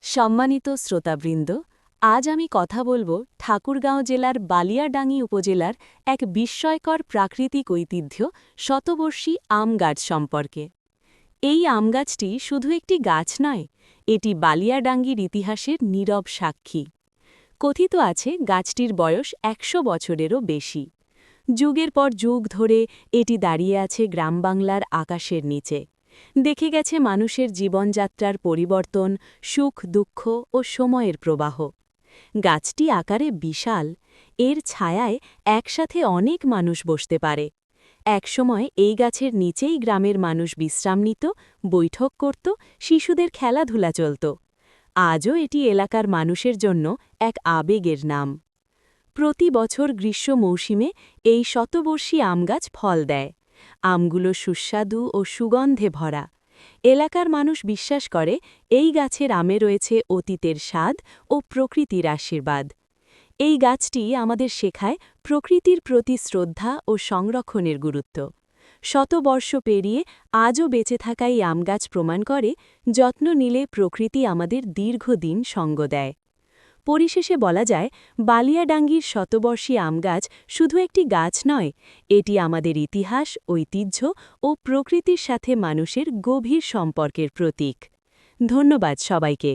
সম্মানিত শ্রোতাবৃন্দ, আজ আমি কথা বলবো ঠাকুরগাঁও জেলার বালিয়াডাঙ্গি উপজেলার এক বিস্ময়কর প্রাকৃতিক ঐতিহ্য শতবর্ষী আম গাছ সম্পর্কে। এই আম গাছটি শুধু একটি গাছ নয়, এটি বালিয়াডাঙ্গির ইতিহাসের নীরব সাক্ষী। কথিত আছে গাছটির বয়স ১০০ বছরেরও বেশি। যুগের পর যুগ ধরে এটি দাঁড়িয়ে আছে গ্রামবাংলার আকাশের নিচে। দেখে গেছে মানুষের জীবনযাত্রার পরিবর্তন, সুখ দুঃখ ও সময়ের প্রবাহ। গাছটি আকারে বিশাল, এর ছায়ায় একসাথে অনেক মানুষ বসতে পারে। একসময় এই গাছের নিচেই গ্রামের মানুষ বিশ্রাম নিত, বৈঠক করত, শিশুদের খেলাধুলা চলত। আজও এটি এলাকার মানুষের জন্য এক আবেগের নাম। প্রতি বছর গ্রীষ্ম মৌসুমে এই শতবর্ষী আমগাছ ফল দেয়। আমগুলো সুস্বাদু ও সুগন্ধে ভরা। এলাকার মানুষ বিশ্বাস করে এই গাছের আমে রয়েছে অতীতের স্বাদ ও প্রকৃতির আশীর্বাদ। এই গাছটি আমাদের শেখায় প্রকৃতির প্রতি শ্রদ্ধা ও সংরক্ষণের গুরুত্ব। শতবর্ষ পেরিয়ে আজও বেঁচে থাকা এই আমগাছ প্রমাণ করে যত্ন নিলে প্রকৃতি আমাদের দীর্ঘদিন সঙ্গ দেয়। পরিশেষে বলা যায়, বালিয়াডাঙ্গির শতবর্ষী আমগাছ শুধু একটি গাছ নয়, এটি আমাদের ইতিহাস, ঐতিহ্য ও প্রকৃতির সাথে মানুষের গভীর সম্পর্কের প্রতীক। ধন্যবাদ সবাইকে।